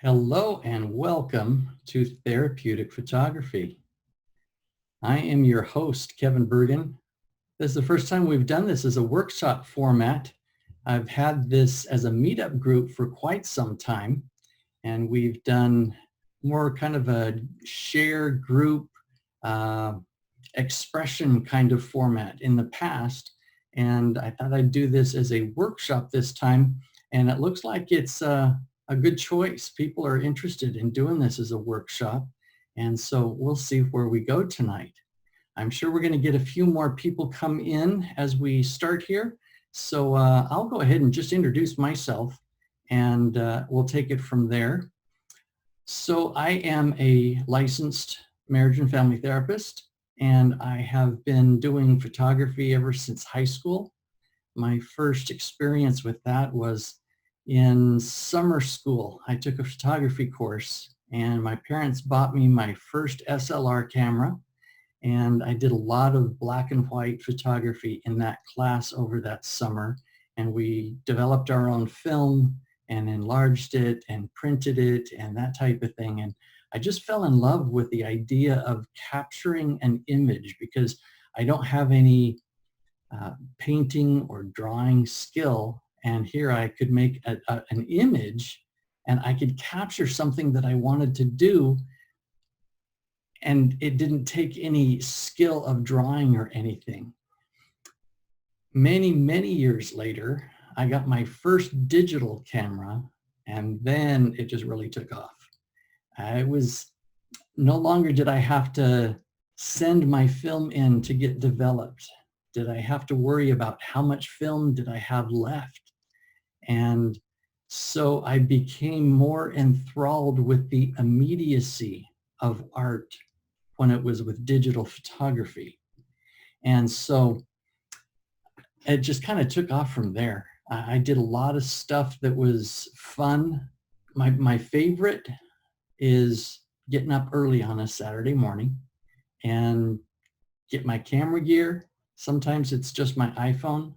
Hello and welcome to Therapeutic Photography. I am your host, Kevin Bergen. This is the first time we've done this as a workshop format. I've had this as a meetup group for quite some time, and we've done more kind of a share group expression kind of format in the past. And I thought I'd do this as a workshop this time, and it looks like it's a good choice. People are interested in doing this as a workshop, and so we'll see where we go tonight. I'm sure we're going to get a few more people come in as we start here, so I'll go ahead and just introduce myself, and we'll take it from there. So I am a licensed marriage and family therapist, and I have been doing photography ever since high school. My first experience with that was in summer school. I took a photography course, and my parents bought me my first SLR camera, and I did a lot of black and white photography in that class over that summer, and we developed our own film and enlarged it and printed it and that type of thing. And I just fell in love with the idea of capturing an image because I don't have any painting or drawing skill. And here I could make an image, and I could capture something that I wanted to do. And it didn't take any skill of drawing or anything. Many, many years later, I got my first digital camera, and then it just really took off. No longer did I have to send my film in to get developed. Did I have to worry about how much film did I have left? And so I became more enthralled with the immediacy of art when it was with digital photography. And so it just kind of took off from there. I did a lot of stuff that was fun. My favorite is getting up early on a Saturday morning and get my camera gear. Sometimes it's just my iPhone,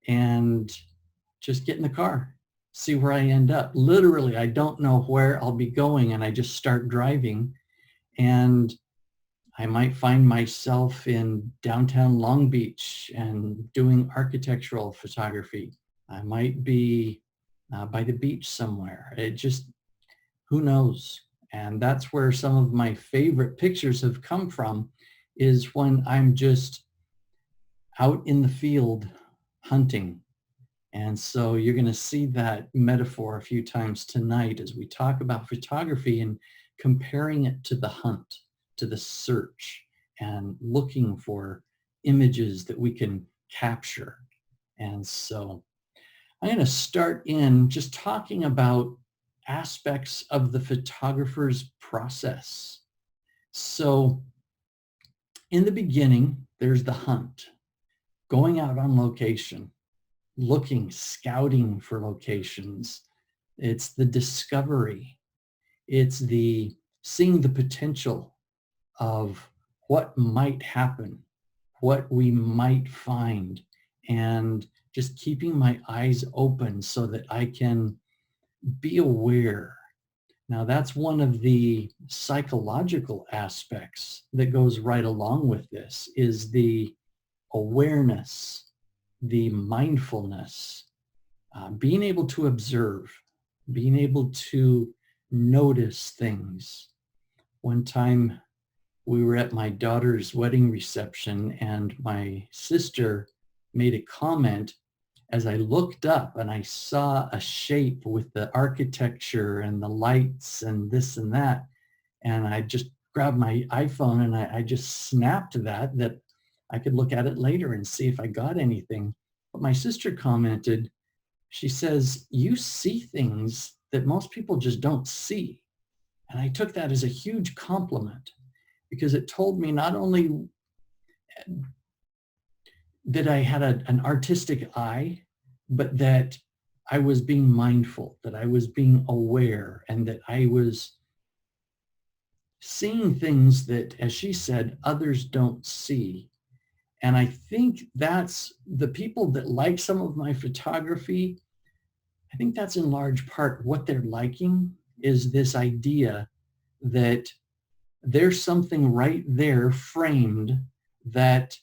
and just get in the car, see where I end up. Literally, I don't know where I'll be going, and I just start driving, and I might find myself in downtown Long Beach and doing architectural photography. I might be by the beach somewhere. It just, who knows? And that's where some of my favorite pictures have come from, is when I'm just out in the field hunting. And so you're going to see that metaphor a few times tonight as we talk about photography and comparing it to the hunt, to the search, and looking for images that we can capture. And so I'm going to start in just talking about aspects of the photographer's process. So in the beginning, there's the hunt, going out on location, looking, scouting for locations. It's the discovery. It's the seeing the potential of what might happen, what we might find, and just keeping my eyes open so that I can be aware. Now, that's one of the psychological aspects that goes right along with this, is the awareness, the mindfulness, being able to observe, being able to notice things. One time we were at my daughter's wedding reception, and my sister made a comment as I looked up and I saw a shape with the architecture and the lights and this and that. And I just grabbed my iPhone and I just snapped that I could look at it later and see if I got anything. But my sister commented, she says, "You see things that most people just don't see." And I took that as a huge compliment, because it told me not only that I had an artistic eye, but that I was being mindful, that I was being aware, and that I was seeing things that, as she said, others don't see. And I think that's the people that like some of my photography. I think that's in large part what they're liking, is this idea that there's something right there framed that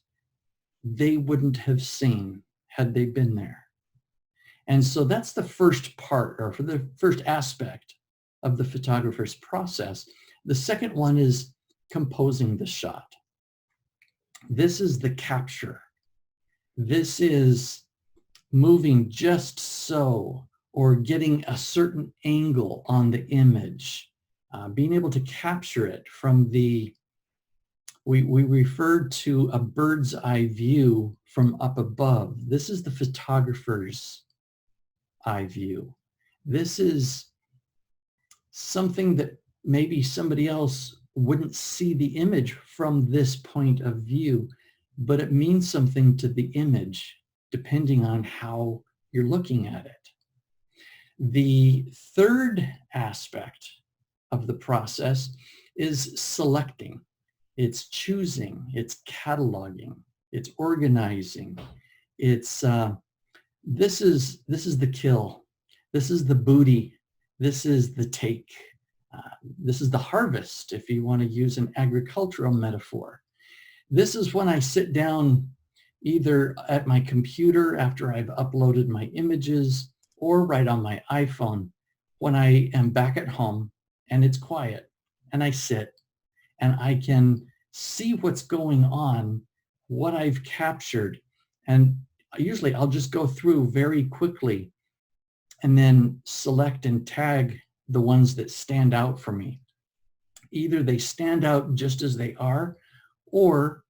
they wouldn't have seen had they been there. And so that's the first part, or for the first aspect of the photographer's process. The second one is composing the shot. This is the capture. This is moving just so, or getting a certain angle on the image, being able to capture it from the, we referred to a bird's eye view from up above. This is the photographer's eye view. This is something that maybe somebody else wouldn't see the image from this point of view, but it means something to the image depending on how you're looking at it. The third aspect of the process is selecting. It's choosing, it's cataloging, it's organizing. It's this is the kill, this is the booty, this is the take, this is the harvest, if you want to use an agricultural metaphor. This is when I sit down either at my computer after I've uploaded my images, or right on my iPhone when I am back at home and it's quiet, and I sit and I can see what's going on, what I've captured. And usually I'll just go through very quickly and then select and tag the ones that stand out for me. Either they stand out just as they are, or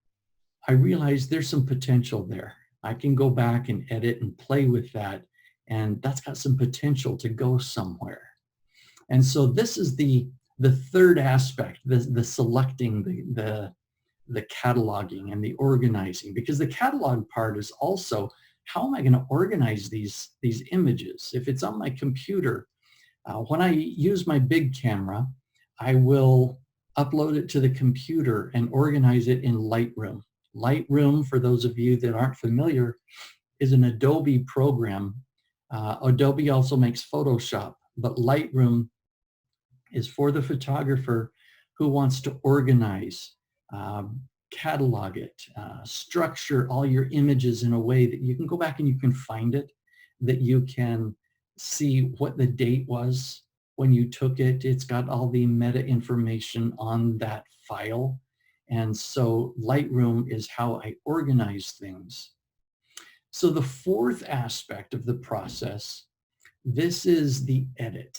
I realize there's some potential there. I can go back and edit and play with that, and that's got some potential to go somewhere. And so this is the third aspect, the selecting, the cataloging and the organizing, because the catalog part is also, how am I going to organize these images? If it's on my computer, when I use my big camera, I will upload it to the computer and organize it in Lightroom. Lightroom, for those of you that aren't familiar, is an Adobe program. Adobe also makes Photoshop, but Lightroom is for the photographer who wants to organize, catalog it, structure all your images in a way that you can go back and you can find it, that you can see what the date was when you took it. It's got all the meta information on that file. And so Lightroom is how I organize things. So the fourth aspect of the process, this is the edit.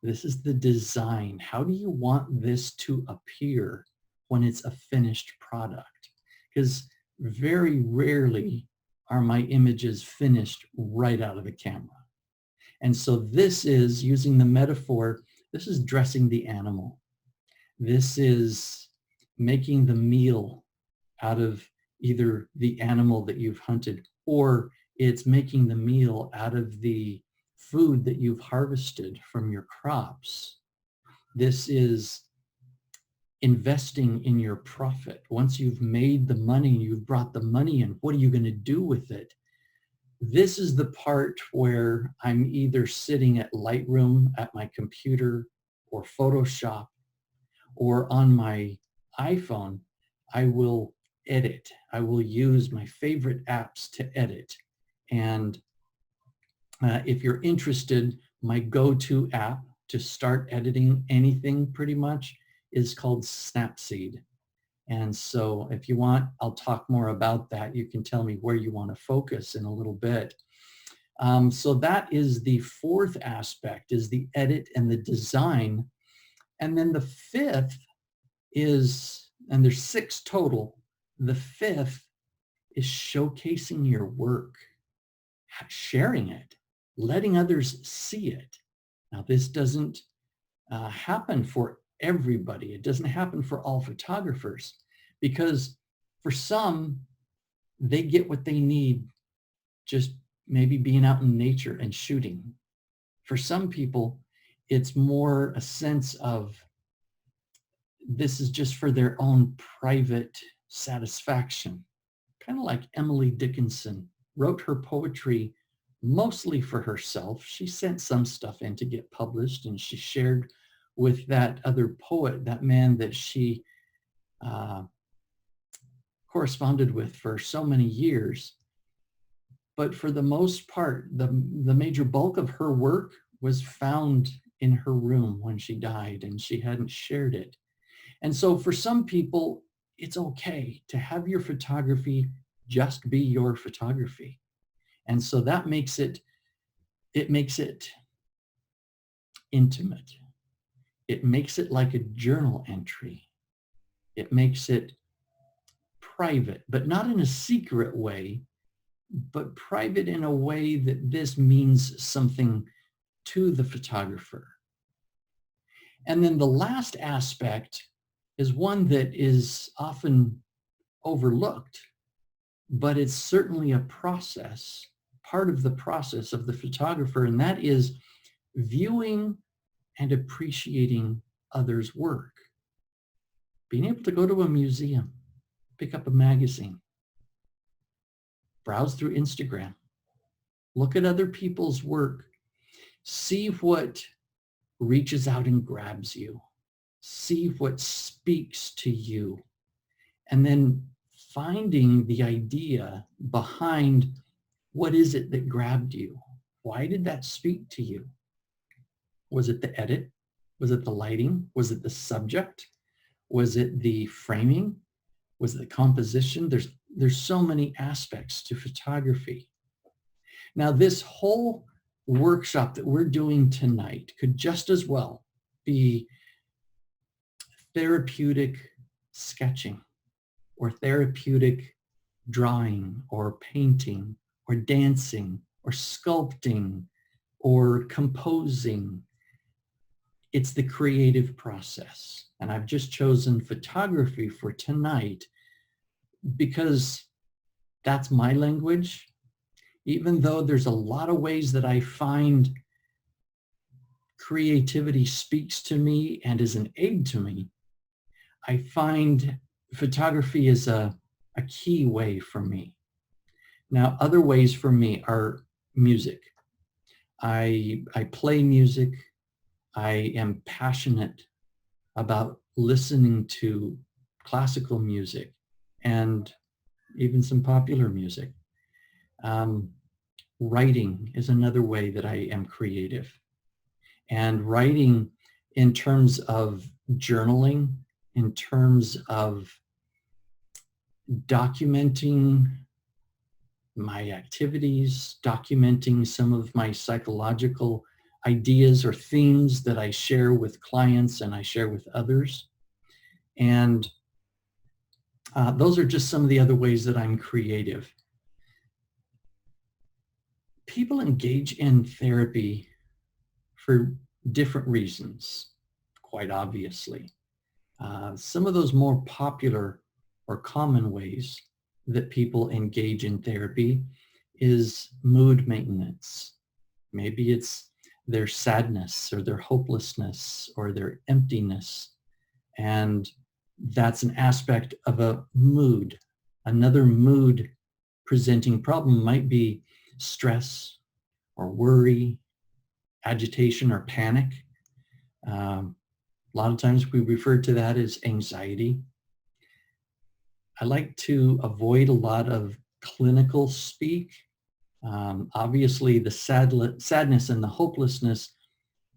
This is the design. How do you want this to appear when it's a finished product? Because very rarely are my images finished right out of the camera. And so this is, using the metaphor, this is dressing the animal. This is making the meal out of either the animal that you've hunted, or it's making the meal out of the food that you've harvested from your crops. This is investing in your profit. Once you've made the money, you've brought the money in, what are you going to do with it? This is the part where I'm either sitting at Lightroom at my computer, or Photoshop, or on my iPhone. I will edit. I will use my favorite apps to edit. And if you're interested, my go-to app to start editing anything pretty much is called Snapseed. And so if you want, I'll talk more about that. You can tell me where you want to focus in a little bit. So that is the fourth aspect, is the edit and the design. And then the fifth is, and there's 6 total, the fifth is showcasing your work, sharing it, letting others see it. Now, this doesn't happen for everybody. It doesn't happen for all photographers, because for some, they get what they need just maybe being out in nature and shooting. For some people, it's more a sense of this is just for their own private satisfaction. Kind of like Emily Dickinson wrote her poetry mostly for herself. She sent some stuff in to get published, and she shared with that other poet, that man that she corresponded with for so many years. But for the most part, the major bulk of her work was found in her room when she died, and she hadn't shared it. And so for some people, it's okay to have your photography just be your photography. And so that makes it intimate. It makes it like a journal entry. It makes it private, but not in a secret way, but private in a way that this means something to the photographer. And then the last aspect is one that is often overlooked, but it's certainly a process, part of the process of the photographer, and that is viewing and appreciating others' work. Being able to go to a museum, pick up a magazine, browse through Instagram, look at other people's work, see what reaches out and grabs you, see what speaks to you, and then finding the idea behind what is it that grabbed you? Why did that speak to you? Was it the edit? Was it the lighting? Was it the subject? Was it the framing? Was it the composition? There's so many aspects to photography. Now, this whole workshop that we're doing tonight could just as well be therapeutic sketching or therapeutic drawing or painting or dancing or sculpting or composing. It's the creative process. And I've just chosen photography for tonight because that's my language. Even though there's a lot of ways that I find creativity speaks to me and is an aid to me, I find photography is a key way for me. Now, other ways for me are music. I play music. I am passionate about listening to classical music and even some popular music. Writing is another way that I am creative. And writing in terms of journaling, in terms of documenting my activities, documenting some of my psychological ideas or themes that I share with clients and I share with others. And those are just some of the other ways that I'm creative. People engage in therapy for different reasons, quite obviously. Some of those more popular or common ways that people engage in therapy is mood maintenance. Maybe it's their sadness or their hopelessness or their emptiness. And that's an aspect of a mood. Another mood presenting problem might be stress or worry, agitation or panic. A lot of times we refer to that as anxiety. I like to avoid a lot of clinical speak. Obviously, the sadness and the hopelessness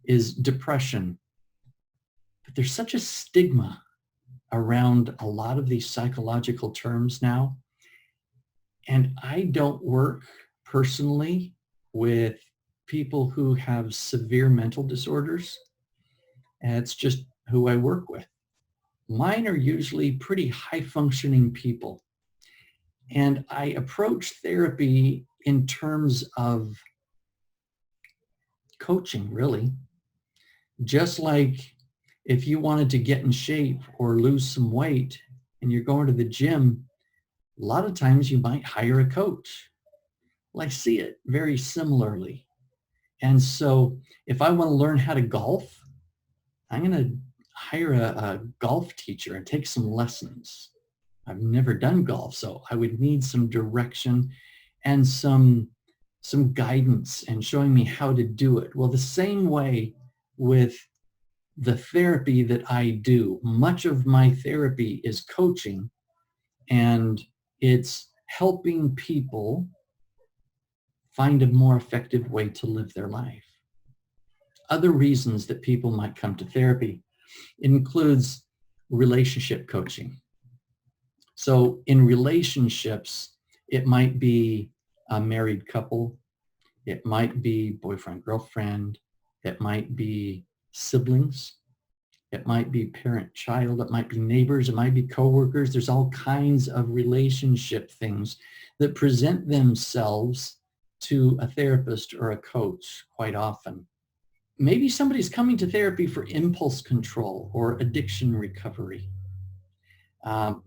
is depression. But there's such a stigma around a lot of these psychological terms now. And I don't work personally with people who have severe mental disorders. And it's just who I work with. Mine are usually pretty high-functioning people. And I approach therapy in terms of coaching, really. Just like if you wanted to get in shape or lose some weight and you're going to the gym, a lot of times you might hire a coach. Well, I see it very similarly. And so if I want to learn how to golf, I'm going to hire a golf teacher and take some lessons. I've never done golf, so I would need some direction and some guidance and showing me how to do it. Well, the same way with the therapy that I do. Much of my therapy is coaching, and it's helping people find a more effective way to live their life. Other reasons that people might come to therapy includes relationship coaching. So in relationships, it might be a married couple, it might be boyfriend, girlfriend, it might be siblings, it might be parent, child, it might be neighbors, it might be coworkers. There's all kinds of relationship things that present themselves to a therapist or a coach quite often. Maybe somebody's coming to therapy for impulse control or addiction recovery.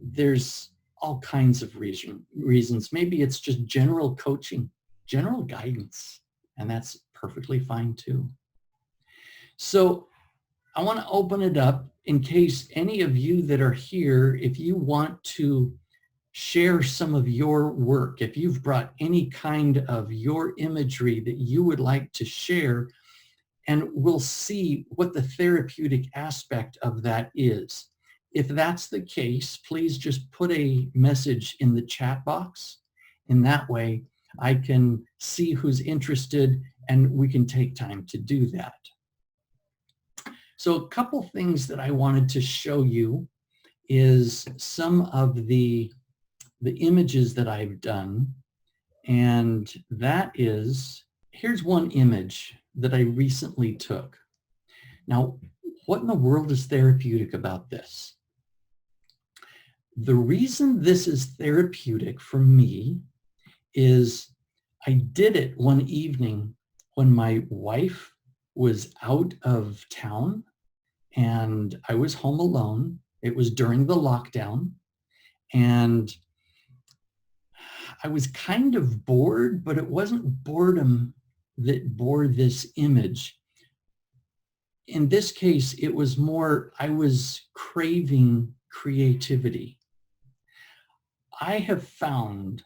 There's all kinds of reasons. Maybe it's just general coaching, general guidance, and that's perfectly fine too. So I want to open it up in case any of you that are here, if you want to share some of your work, if you've brought any kind of your imagery that you would like to share, and we'll see what the therapeutic aspect of that is. If that's the case, please just put a message in the chat box. In that way, I can see who's interested and we can take time to do that. So a couple things that I wanted to show you is some of the images that I've done. And that is, here's one image that I recently took. Now, what in the world is therapeutic about this? The reason this is therapeutic for me is I did it one evening when my wife was out of town and I was home alone. It was during the lockdown and I was kind of bored, but it wasn't boredom that bore this image. In this case, it was more, I was craving creativity. I have found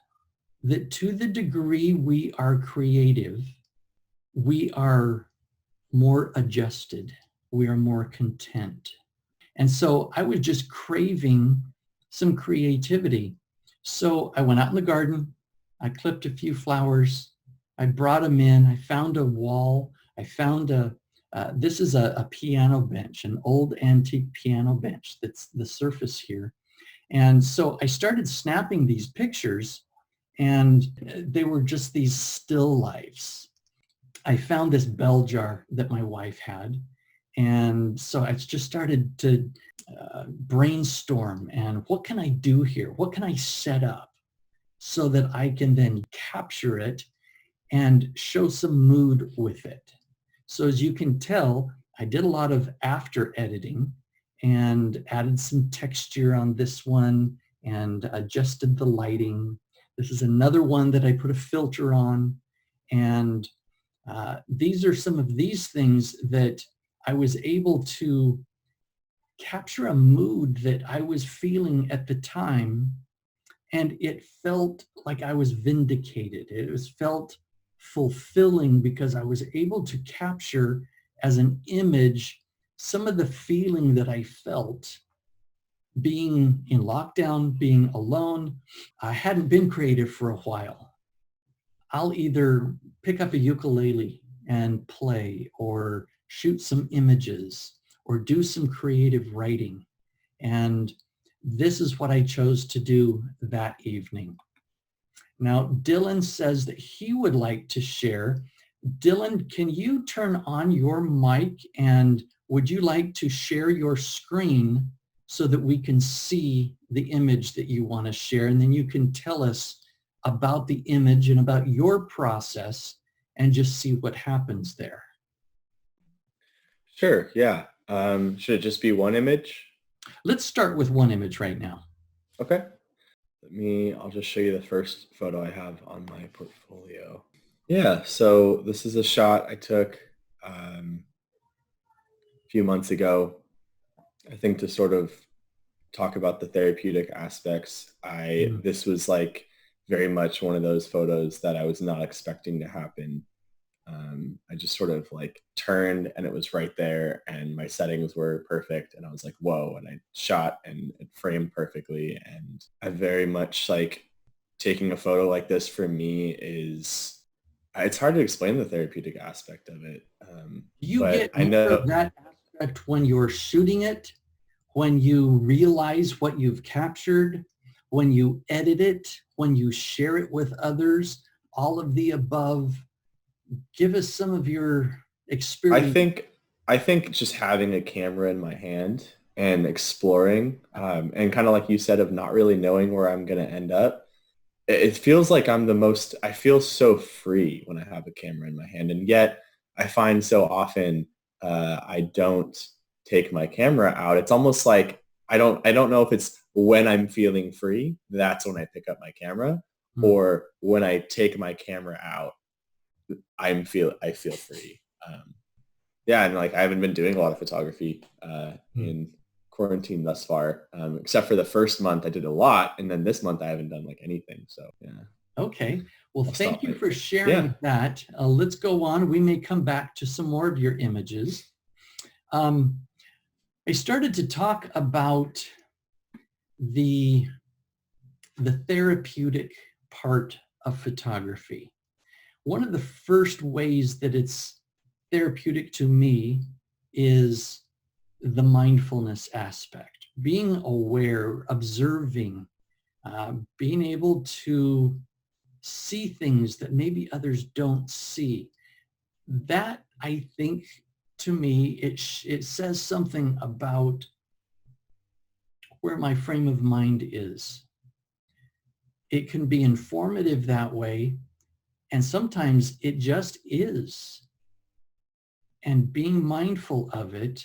that to the degree we are creative, we are more adjusted, we are more content. And so I was just craving some creativity. So I went out in the garden, I clipped a few flowers, I brought them in, I found a wall, I found this is a piano bench, an old antique piano bench that's the surface here. And so I started snapping these pictures and they were just these still lifes. I found this bell jar that my wife had. And so I just started to brainstorm and what can I do here? What can I set up so that I can then capture it and show some mood with it? So as you can tell, I did a lot of after editing and added some texture on this one and adjusted the lighting. This is another one that I put a filter on. And these are some of these things that I was able to capture a mood that I was feeling at the time. And it felt like I was vindicated. It was felt fulfilling because I was able to capture as an image some of the feeling that I felt being in lockdown, being alone. I hadn't been creative for a while. I'll either pick up a ukulele and play or shoot some images or do some creative writing. And this is what I chose to do that evening. Now, Dylan says that he would like to share. Dylan, can you turn on your mic and would you like to share your screen so that we can see the image that you want to share? And then you can tell us about the image and about your process and just see what happens there. Sure, yeah. Should it just be one image? Let's start with one image right now. Okay. I'll just show you the first photo I have on my portfolio. Yeah, so this is a shot I took a few months ago. I think to sort of talk about the therapeutic aspects, this was like very much one of those photos that I was not expecting to happen. I just sort of like turned and it was right there and my settings were perfect and I was like, whoa, and I shot and it framed perfectly. And I very much like taking a photo like this for me is, it's hard to explain the therapeutic aspect of it. You But get I more know, of that aspect when you're shooting it, when you realize what you've captured, when you edit it, when you share it with others, all of the above. Give us some of your I experience. think, I think just having a camera in my hand and exploring, and kind of like you said, of not really knowing where I'm going to end up, it feels like I'm the most, I feel so free when I have a camera in my hand. And yet I find so often I don't take my camera out. It's almost like I don't know if it's when I'm feeling free, that's when I pick up my camera, Hmm. or when I take my camera out, I feel free. Yeah, and like I haven't been doing a lot of photography Hmm. in quarantine thus far, except for the first month I did a lot, and then this month I haven't done like anything. So yeah, Okay. Well, I'll thank stop you right for there. Yeah, sharing that. Let's go on. We may come back to some more of your images. Um, I started to talk about the, the therapeutic part of photography. One of the first ways that it's therapeutic to me is the mindfulness aspect, being aware, observing, being able to see things that maybe others don't see. That, I think, to me, it says something about where my frame of mind is. It can be informative that way, and sometimes it just is. And being mindful of it,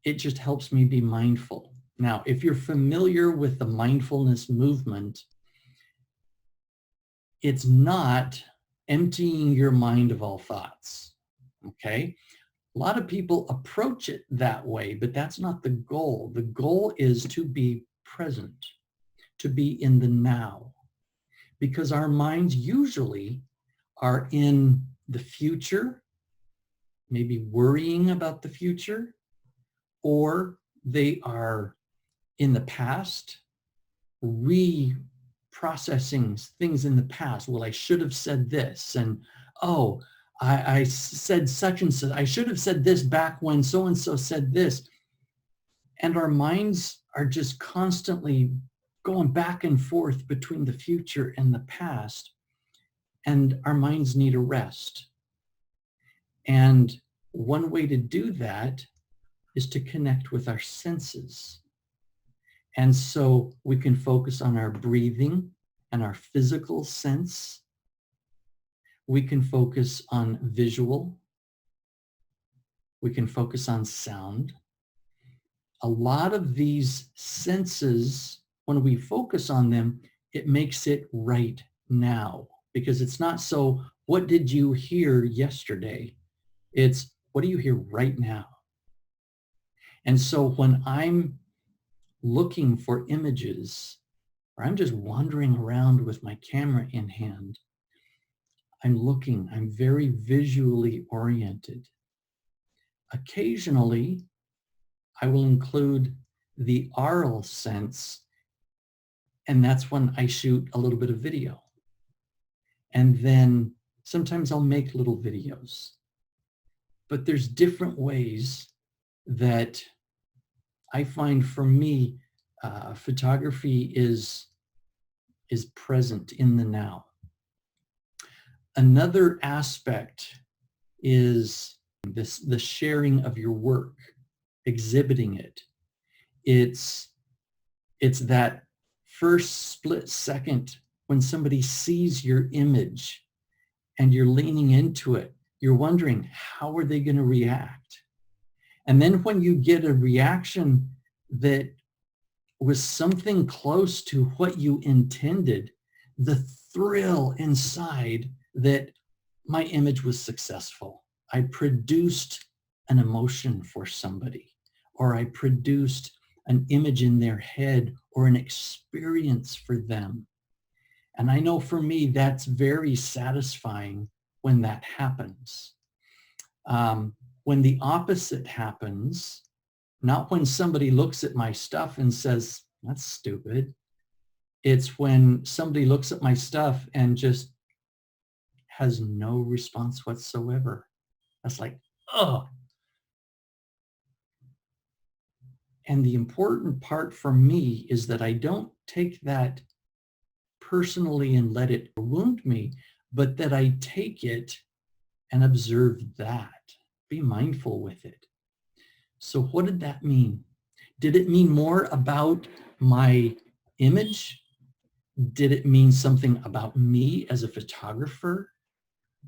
it just helps me be mindful. Now, if you're familiar with the mindfulness movement, it's not emptying your mind of all thoughts, okay? A lot of people approach it that way, but that's not the goal. The goal is to be present, to be in the now, because our minds usually are in the future, maybe worrying about the future, or they are in the past, reprocessing things in the past. Well, I should have said this, and oh, I said such and such. I should have said this back when so-and-so said this. And our minds are just constantly going back and forth between the future and the past. And our minds need a rest. And one way to do that is to connect with our senses. And so we can focus on our breathing and our physical sense. We can focus on visual. We can focus on sound. A lot of these senses, when we focus on them, it makes it right now, because it's not so, what did you hear yesterday? It's, what do you hear right now? And so when I'm looking for images, or I'm just wandering around with my camera in hand, I'm looking, I'm very visually oriented. Occasionally, I will include the aural sense, and that's when I shoot a little bit of video. And then sometimes I'll make little videos. But there's different ways that I find, for me, photography is present in the now. Another aspect is the sharing of your work, exhibiting it. It's that first split second when somebody sees your image and you're leaning into it. You're wondering, how are they going to react? And then when you get a reaction that was something close to what you intended, the thrill inside that my image was successful. I produced an emotion for somebody, or I produced an image in their head, or an experience for them. And I know for me, that's very satisfying when that happens. When the opposite happens, not when somebody looks at my stuff and says, that's stupid. It's when somebody looks at my stuff and just has no response whatsoever. That's like, oh. And the important part for me is that I don't take that personally and let it wound me, but that I take it and observe that. Be mindful with it. So what did that mean? Did it mean more about my image? Did it mean something about me as a photographer?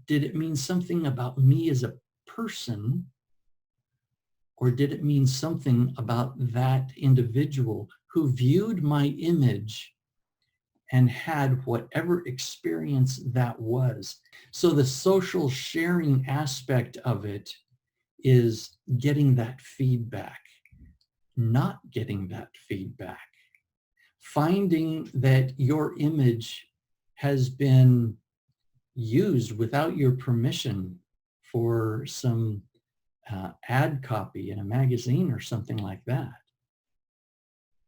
Did it mean something about me as a person? Or did it mean something about that individual who viewed my image and had whatever experience that was? So the social sharing aspect of it is getting that feedback, not getting that feedback, finding that your image has been used without your permission for some ad copy in a magazine or something like that.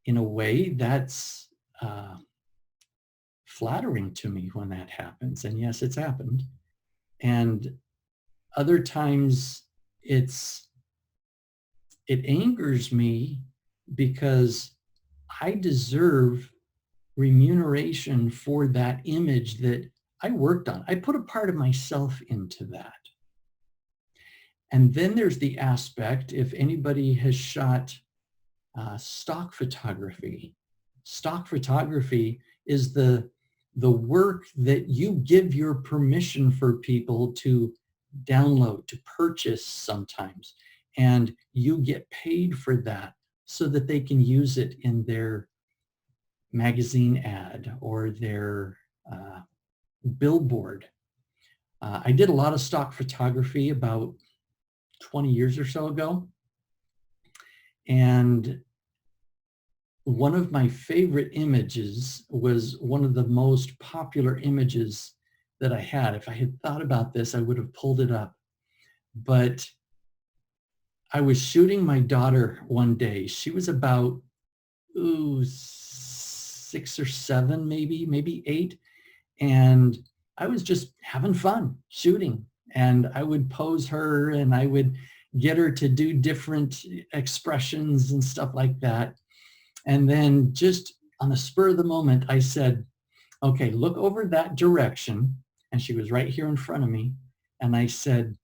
In a way, that's flattering to me when that happens. And yes, it's happened. And other times it angers me because I deserve remuneration for that image that I worked on. I put a part of myself into that. And then there's the aspect, if anybody has shot stock photography. Stock photography is the work that you give your permission for people to download, to purchase sometimes, and you get paid for that so that they can use it in their magazine ad or their billboard. I did a lot of stock photography about 20 years or so ago. And one of my favorite images was one of the most popular images that I had. If I had thought about this, I would have pulled it up. But I was shooting my daughter one day. She was about 6 or 7, maybe 8. And I was just having fun shooting. And I would pose her and I would get her to do different expressions and stuff like that. And then just on the spur of the moment, I said, okay, look over that direction. And she was right here in front of me. And I said,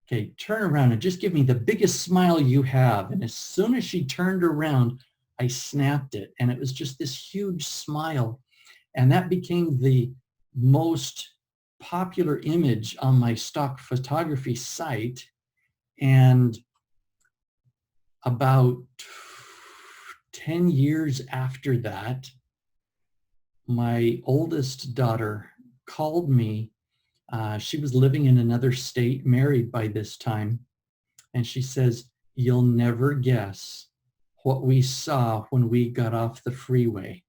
okay, turn around and just give me the biggest smile you have. And as soon as she turned around, I snapped it. And it was just this huge smile. And that became the most popular image on my stock photography site. And about 10 years after that, my oldest daughter called me. She was living in another state, married by this time. And she says, you'll never guess what we saw when we got off the freeway.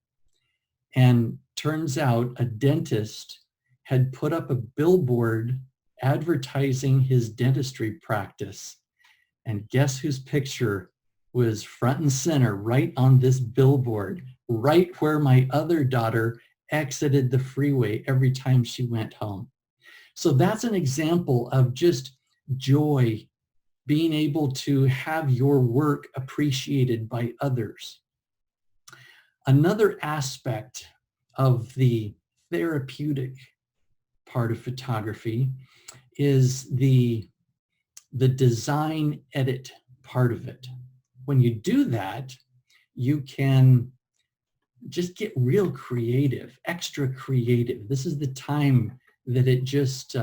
And turns out a dentist had put up a billboard advertising his dentistry practice. And guess whose picture was front and center right on this billboard, right where my other daughter exited the freeway every time she went home. So that's an example of just joy, being able to have your work appreciated by others. Another aspect of the therapeutic part of photography is the design edit part of it. When you do that, you can just get real creative, extra creative. This is the time that it just,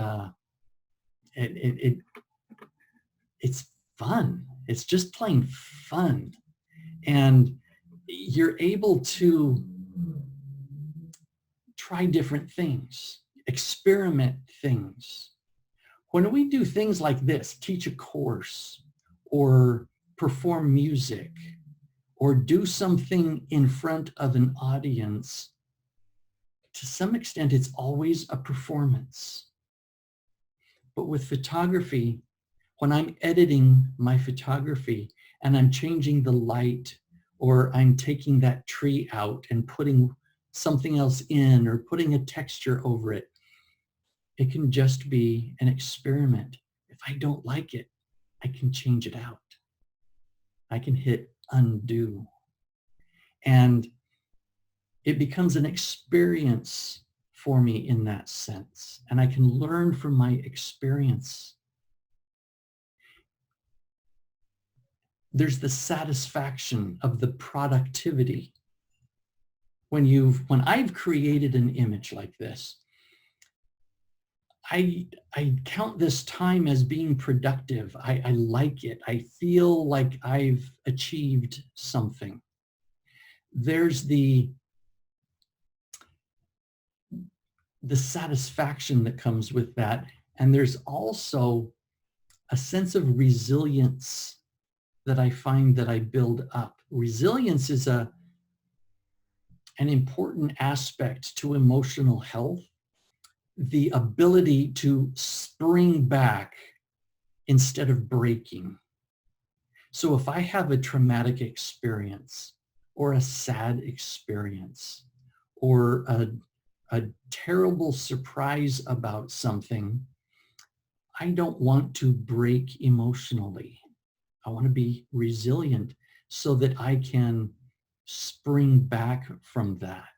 it's fun. It's just plain fun. And you're able to try different things, experiment things. When we do things like this, teach a course or perform music or do something in front of an audience, to some extent, it's always a performance. But with photography, when I'm editing my photography and I'm changing the light, or I'm taking that tree out and putting something else in, or putting a texture over it, it can just be an experiment. If I don't like it, I can change it out. I can hit undo. And it becomes an experience for me in that sense. And I can learn from my experience. There's the satisfaction of the productivity. When I've created an image like this, I count this time as being productive. I like it. I feel like I've achieved something. There's the satisfaction that comes with that. And there's also a sense of resilience that I find that I build up. Resilience is an important aspect to emotional health. The ability to spring back instead of breaking. So if I have a traumatic experience or a sad experience or a terrible surprise about something, I don't want to break emotionally. I want to be resilient so that I can spring back from that.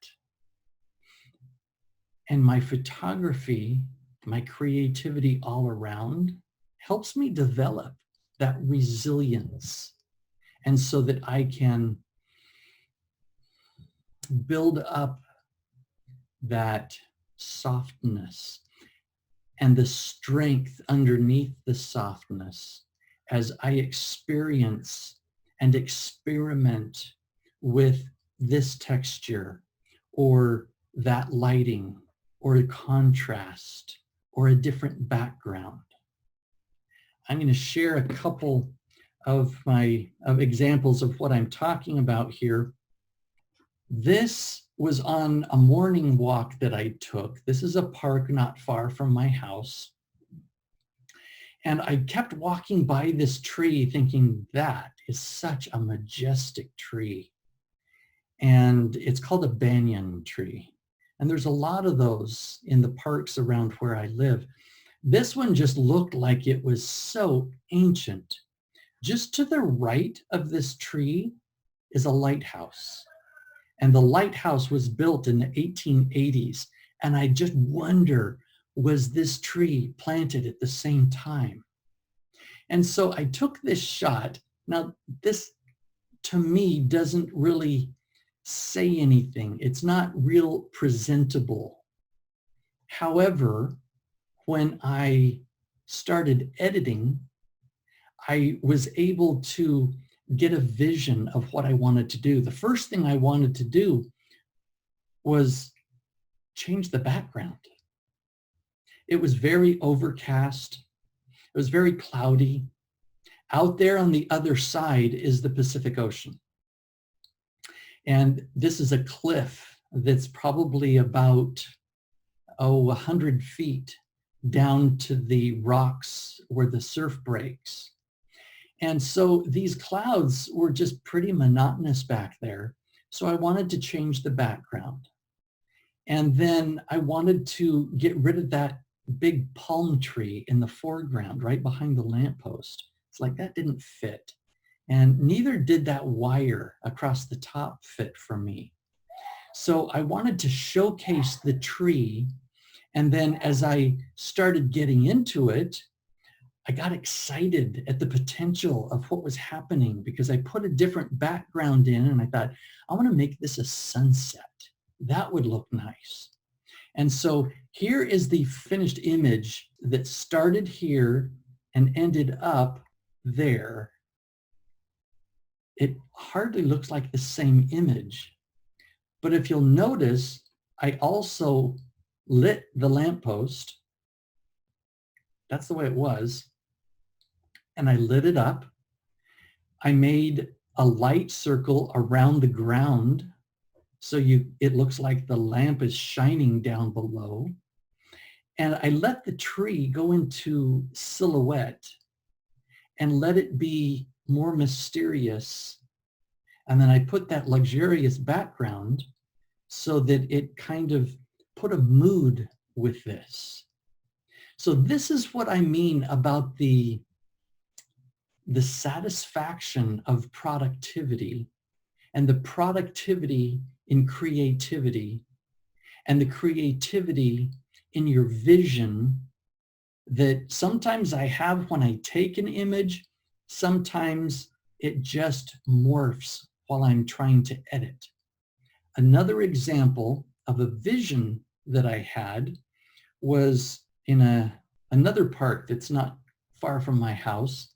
And my photography, my creativity all around helps me develop that resilience. And so that I can build up that softness and the strength underneath the softness as I experience and experiment with this texture or that lighting or a contrast or a different background. I'm going to share a couple of examples of what I'm talking about here. This was on a morning walk that I took. This is a park not far from my house. And I kept walking by this tree thinking, that is such a majestic tree. And it's called a banyan tree. And there's a lot of those in the parks around where I live. This one just looked like it was so ancient. Just to the right of this tree is a lighthouse. And the lighthouse was built in the 1880s. And I just wonder, was this tree planted at the same time? And so I took this shot. Now, this to me doesn't really say anything. It's not real presentable. However, when I started editing, I was able to get a vision of what I wanted to do. The first thing I wanted to do was change the background. It was very overcast. It was very cloudy. Out there on the other side is the Pacific Ocean. And this is a cliff that's probably about, 100 feet down to the rocks where the surf breaks. And so these clouds were just pretty monotonous back there. So I wanted to change the background. And then I wanted to get rid of that big palm tree in the foreground right behind the lamppost. It's like that didn't fit. And neither did that wire across the top fit for me. So I wanted to showcase the tree. And then as I started getting into it, I got excited at the potential of what was happening because I put a different background in and I thought, I want to make this a sunset. That would look nice. And so here is the finished image that started here and ended up there. It hardly looks like the same image. But if you'll notice, I also lit the lamppost. That's the way it was. And I lit it up. I made a light circle around the ground so it looks like the lamp is shining down below. And I let the tree go into silhouette and let it be more mysterious. And then I put that luxurious background so that it kind of put a mood with this. So this is what I mean about the satisfaction of productivity and the productivity in creativity and the creativity in your vision that sometimes I have when I take an image, sometimes it just morphs while I'm trying to edit. Another example of a vision that I had was in another park that's not far from my house.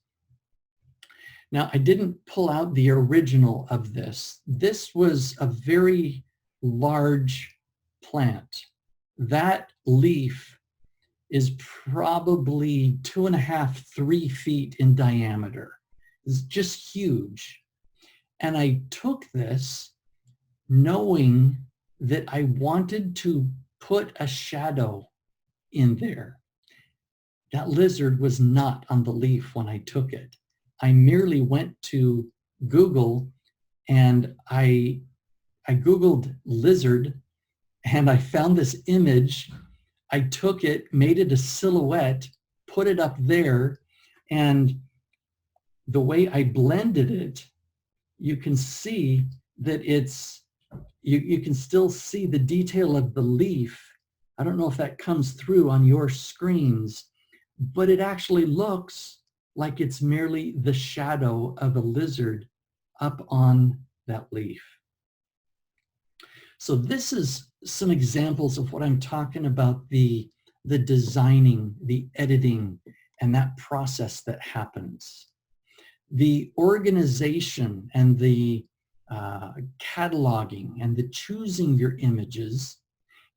Now, I didn't pull out the original of this. This was a very large plant. That leaf is probably 2.5, 3 feet in diameter. It's just huge. And I took this knowing that I wanted to put a shadow in there. That lizard was not on the leaf when I took it. I merely went to Google and I Googled lizard and I found this image. I took it, made it a silhouette, put it up there, and the way I blended it, you can see that you can still see the detail of the leaf. I don't know if that comes through on your screens, but it actually looks like it's merely the shadow of a lizard up on that leaf. So this is some examples of what I'm talking about, the designing, the editing, and that process that happens. The organization and the cataloging and the choosing your images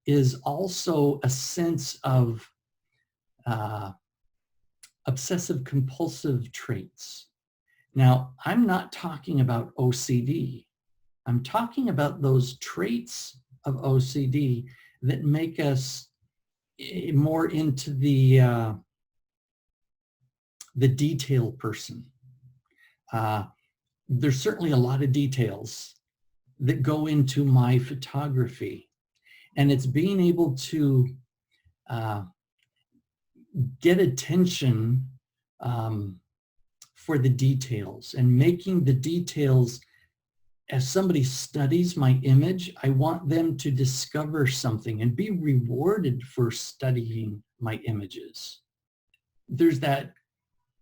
is also a sense of obsessive compulsive traits. Now, I'm not talking about OCD. I'm talking about those traits of OCD that make us more into the detail person. There's certainly a lot of details that go into my photography, and it's being able to get attention for the details and making the details. As somebody studies my image, I want them to discover something and be rewarded for studying my images. There's that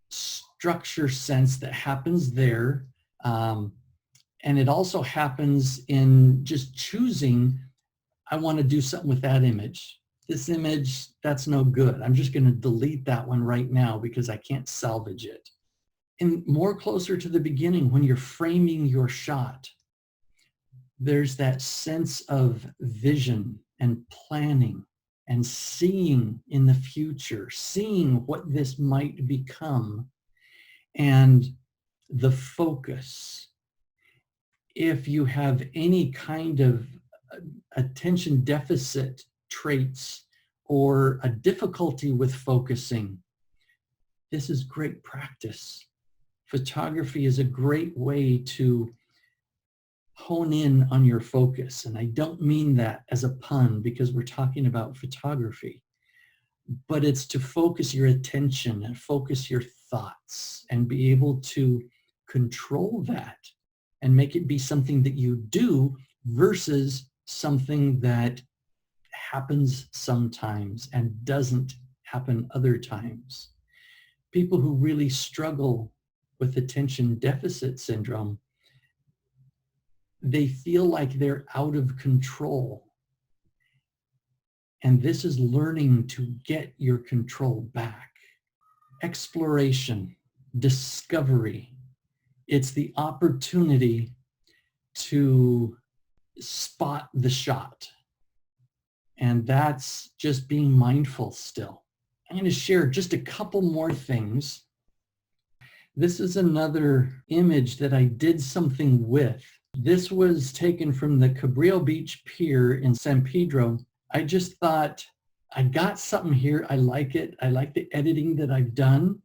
structure sense that happens there. And it also happens in just choosing, I want to do something with that image. This image, that's no good. I'm just going to delete that one right now because I can't salvage it. And more closer to the beginning, when you're framing your shot, there's that sense of vision and planning and seeing in the future, seeing what this might become, and the focus. If you have any kind of attention deficit traits or a difficulty with focusing, this is great practice. Photography is a great way to hone in on your focus. And I don't mean that as a pun because we're talking about photography, but it's to focus your attention and focus your thoughts and be able to control that and make it be something that you do versus something that happens sometimes and doesn't happen other times. People who really struggle with attention deficit syndrome, they feel like they're out of control. And this is learning to get your control back. Exploration, discovery. It's the opportunity to spot the shot. And that's just being mindful still. I'm going to share just a couple more things. This is another image that I did something with. This was taken from the Cabrillo Beach Pier in San Pedro. I just thought I got something here. I like it. I like the editing that I've done.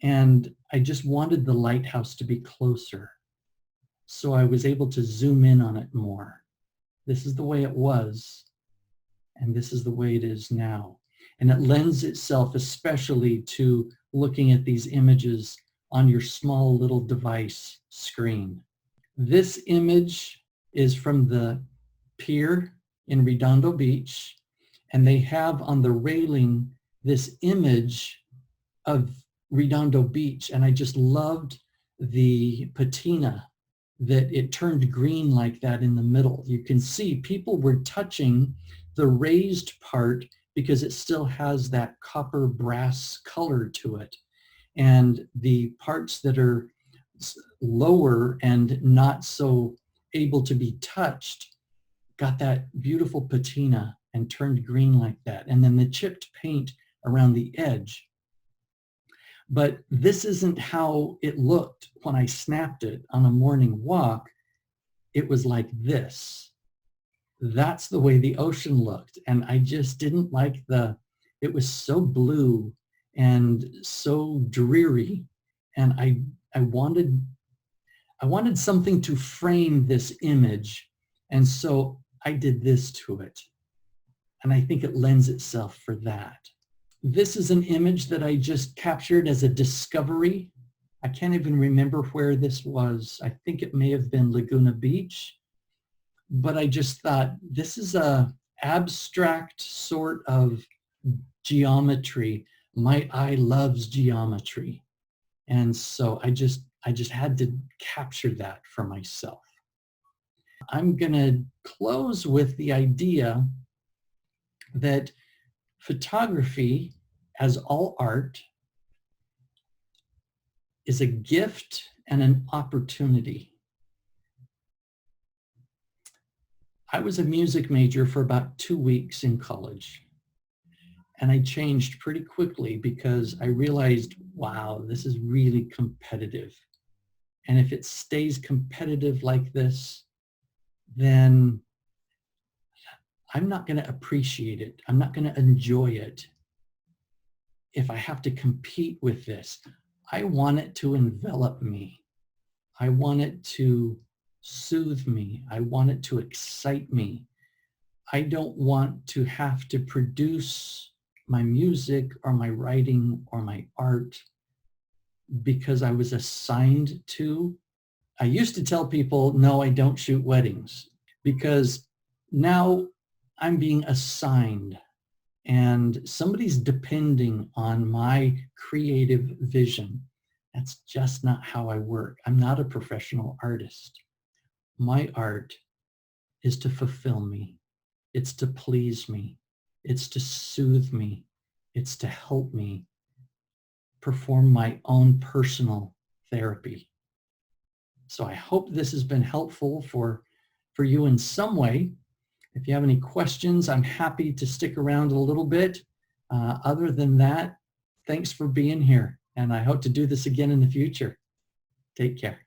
And I just wanted the lighthouse to be closer. So I was able to zoom in on it more. This is the way it was, and this is the way it is now. And it lends itself especially to looking at these images on your small little device screen. This image is from the pier in Redondo Beach, and they have on the railing this image of Redondo Beach, and I just loved the patina that it turned green like that in the middle. You can see people were touching the raised part because it still has that copper brass color to it. And the parts that are lower and not so able to be touched got that beautiful patina and turned green like that. And then the chipped paint around the edge. But this isn't how it looked when I snapped it on a morning walk. It was like this. That's the way the ocean looked. And I just didn't like it was so blue and so dreary. And I wanted something to frame this image. And so I did this to it. And I think it lends itself for that. This is an image that I just captured as a discovery. I can't even remember where this was. I think it may have been Laguna Beach. But I just thought, this is a abstract sort of geometry. My eye loves geometry. And so I just had to capture that for myself. I'm going to close with the idea that photography, as all art, is a gift and an opportunity. I was a music major for about 2 weeks in college. And I changed pretty quickly because I realized, wow, this is really competitive. And if it stays competitive like this, then I'm not going to appreciate it. I'm not going to enjoy it if I have to compete with this. I want it to envelop me. I want it to soothe me. I want it to excite me. I don't want to have to produce my music or my writing or my art because I was assigned to. I used to tell people, no, I don't shoot weddings, because now I'm being assigned and somebody's depending on my creative vision. That's just not how I work. I'm not a professional artist. My art is to fulfill me. It's to please me. It's to soothe me. It's to help me perform my own personal therapy. So I hope this has been helpful for you in some way. If you have any questions, I'm happy to stick around a little bit. Other than that, thanks for being here. And I hope to do this again in the future. Take care.